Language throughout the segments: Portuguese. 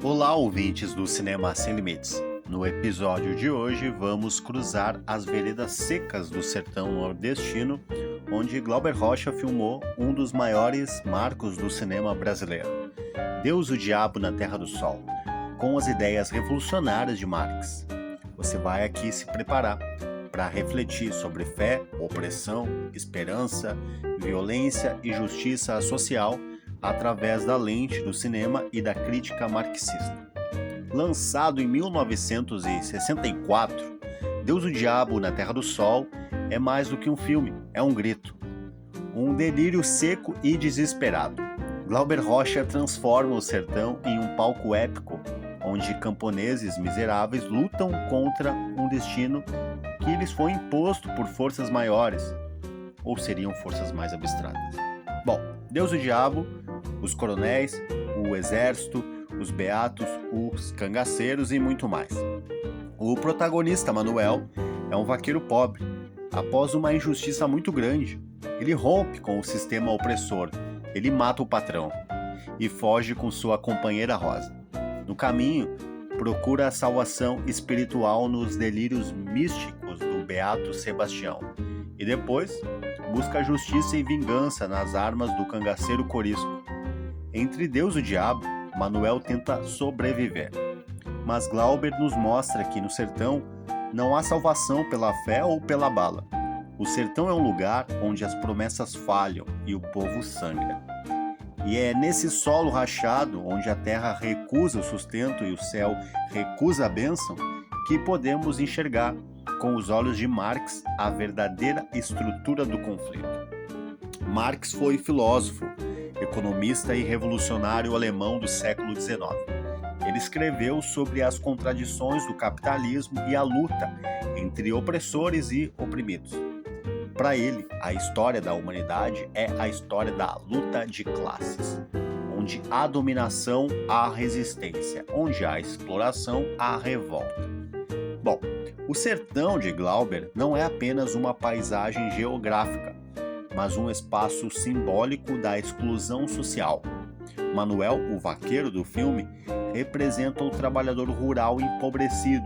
Olá, ouvintes do Cinema Sem Limites. No episódio de hoje, vamos cruzar as veredas secas do sertão nordestino, onde Glauber Rocha filmou um dos maiores marcos do cinema brasileiro, Deus, o Diabo na Terra do Sol, com as ideias revolucionárias de Marx. Você vai aqui se preparar para refletir sobre fé, opressão, esperança, violência e justiça social através da lente do cinema e da crítica marxista. Lançado em 1964, Deus, o Diabo na Terra do Sol é mais do que um filme, é um grito. Um delírio seco e desesperado. Glauber Rocha transforma o sertão em um palco épico, onde camponeses miseráveis lutam contra um destino que lhes foi imposto por forças maiores, ou seriam forças mais abstratas. Bom, Deus, o Diabo, os coronéis, o exército, os beatos, os cangaceiros e muito mais. O protagonista, Manuel, é um vaqueiro pobre. Após uma injustiça muito grande, ele rompe com o sistema opressor, ele mata o patrão e foge com sua companheira Rosa. No caminho, procura a salvação espiritual nos delírios místicos do beato Sebastião e depois busca justiça e vingança nas armas do cangaceiro Corisco. Entre Deus e o Diabo, Manuel tenta sobreviver. Mas Glauber nos mostra que no sertão não há salvação pela fé ou pela bala. O sertão é um lugar onde as promessas falham e o povo sangra. E é nesse solo rachado, onde a terra recusa o sustento e o céu recusa a bênção, que podemos enxergar, com os olhos de Marx, a verdadeira estrutura do conflito. Marx foi filósofo, economista e revolucionário alemão do século XIX. Ele escreveu sobre as contradições do capitalismo e a luta entre opressores e oprimidos. Para ele, a história da humanidade é a história da luta de classes, onde há dominação, há resistência, onde há exploração, há revolta. Bom, o sertão de Glauber não é apenas uma paisagem geográfica, mas um espaço simbólico da exclusão social. Manuel, o vaqueiro do filme, representa o trabalhador rural empobrecido,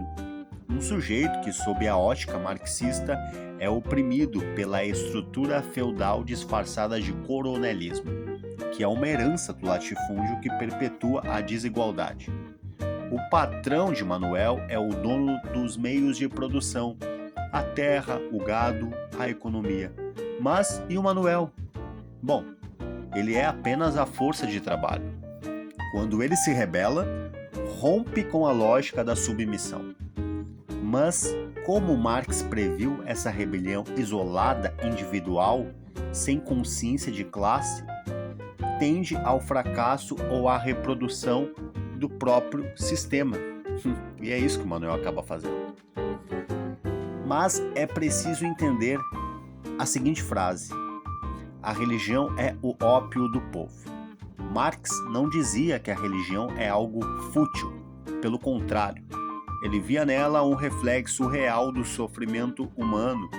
um sujeito que, sob a ótica marxista, é oprimido pela estrutura feudal disfarçada de coronelismo, que é uma herança do latifúndio que perpetua a desigualdade. O patrão de Manuel é o dono dos meios de produção, a terra, o gado, a economia. Mas e o Manuel? Bom, ele é apenas a força de trabalho. Quando ele se rebela, rompe com a lógica da submissão. Mas como Marx previu essa rebelião isolada, individual, sem consciência de classe, tende ao fracasso ou à reprodução do próprio sistema. E é isso que o Manuel acaba fazendo. Mas é preciso entender a seguinte frase: a religião é o ópio do povo. Marx não dizia que a religião é algo fútil, pelo contrário, ele via nela um reflexo real do sofrimento humano.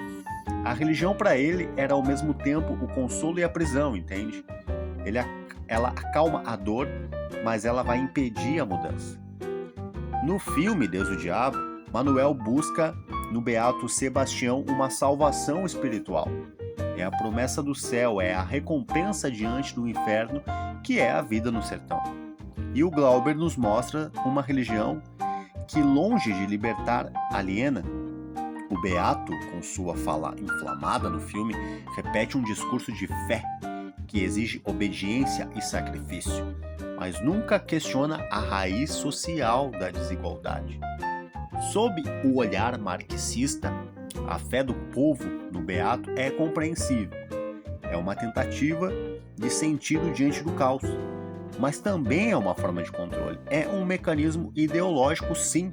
A religião para ele era ao mesmo tempo o consolo e a prisão, entende? Ela acalma a dor, mas ela vai impedir a mudança. No filme Deus, o Diabo, Manuel busca no beato Sebastião uma salvação espiritual. É a promessa do céu, é a recompensa diante do inferno, que é a vida no sertão. E o Glauber nos mostra uma religião que, longe de libertar, aliena. O beato, com sua fala inflamada no filme, repete um discurso de fé que exige obediência e sacrifício, mas nunca questiona a raiz social da desigualdade. Sob o olhar marxista, a fé do povo no beato é compreensível. É uma tentativa de sentido diante do caos, mas também é uma forma de controle. É um mecanismo ideológico, sim,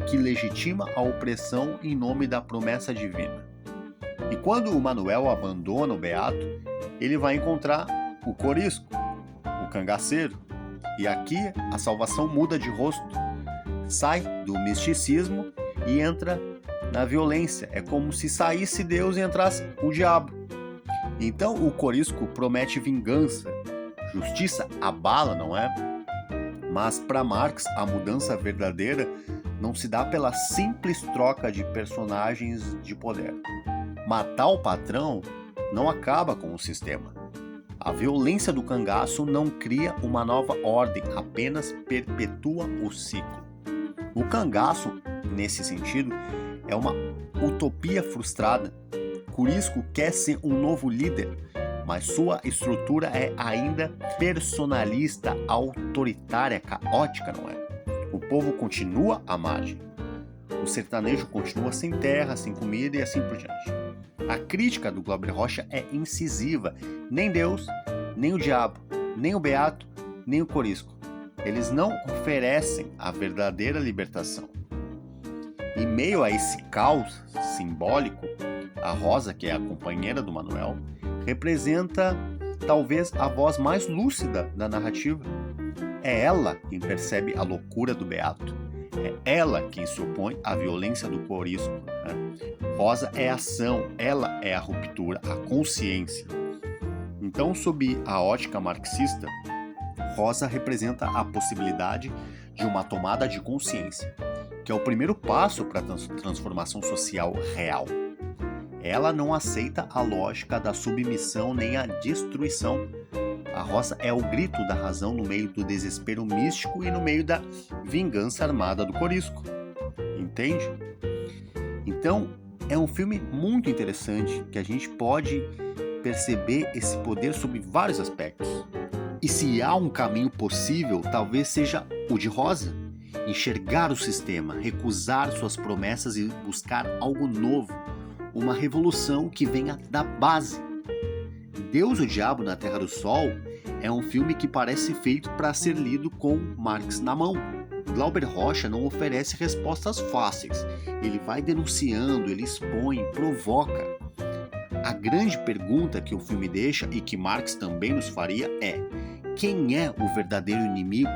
que legitima a opressão em nome da promessa divina. E quando o Manuel abandona o beato, ele vai encontrar o Corisco, o cangaceiro, e aqui a salvação muda de rosto. Sai do misticismo e entra na violência. É como se saísse Deus e entrasse o diabo. Então o Corisco promete vingança. Justiça abala, não é? Mas para Marx, a mudança verdadeira não se dá pela simples troca de personagens de poder. Matar o patrão não acaba com o sistema. A violência do cangaço não cria uma nova ordem, apenas perpetua o ciclo. O cangaço, nesse sentido, é uma utopia frustrada. Corisco quer ser um novo líder, mas sua estrutura é ainda personalista, autoritária, caótica, não é? O povo continua à margem. O sertanejo continua sem terra, sem comida e assim por diante. A crítica do Glauber Rocha é incisiva. Nem Deus, nem o diabo, nem o beato, nem o corisco. Eles não oferecem a verdadeira libertação. Em meio a esse caos simbólico, a Rosa, que é a companheira do Manuel, representa talvez a voz mais lúcida da narrativa. É ela quem percebe a loucura do beato. É ela quem se opõe à violência do corisco. Né? Rosa é a ação, ela é a ruptura, a consciência. Então, sob a ótica marxista, Rosa representa a possibilidade de uma tomada de consciência, que é o primeiro passo para a transformação social real. Ela não aceita a lógica da submissão nem a destruição. A Rosa é o grito da razão no meio do desespero místico e no meio da vingança armada do corisco. Entende? Então, é um filme muito interessante que a gente pode perceber esse poder sob vários aspectos. E se há um caminho possível, talvez seja o de Rosa. Enxergar o sistema, recusar suas promessas e buscar algo novo. Uma revolução que venha da base. Deus e o Diabo na Terra do Sol é um filme que parece feito para ser lido com Marx na mão. Glauber Rocha não oferece respostas fáceis. Ele vai denunciando, ele expõe, provoca. A grande pergunta que o filme deixa e que Marx também nos faria é: quem é o verdadeiro inimigo?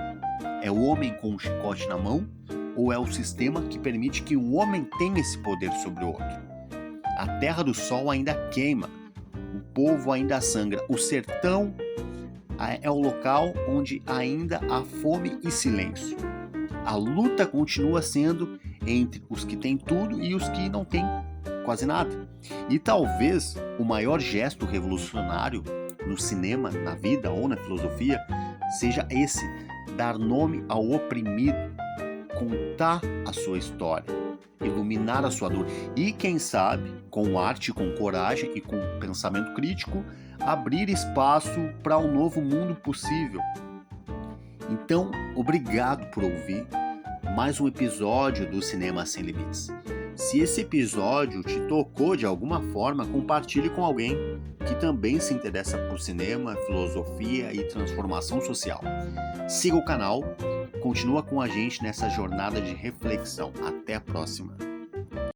É o homem com um chicote na mão ou é o sistema que permite que um homem tenha esse poder sobre o outro? A Terra do Sol ainda queima, o povo ainda sangra, o sertão é o local onde ainda há fome e silêncio. A luta continua sendo entre os que têm tudo e os que não têm quase nada. E talvez o maior gesto revolucionário no cinema, na vida ou na filosofia seja esse: dar nome ao oprimido, contar a sua história, iluminar a sua dor e, quem sabe, com arte, com coragem e com pensamento crítico, abrir espaço para um novo mundo possível. Então, obrigado por ouvir mais um episódio do Cinema Sem Limites. Se esse episódio te tocou de alguma forma, compartilhe com alguém que também se interessa por cinema, filosofia e transformação social. Siga o canal, continua com a gente nessa jornada de reflexão. Até a próxima!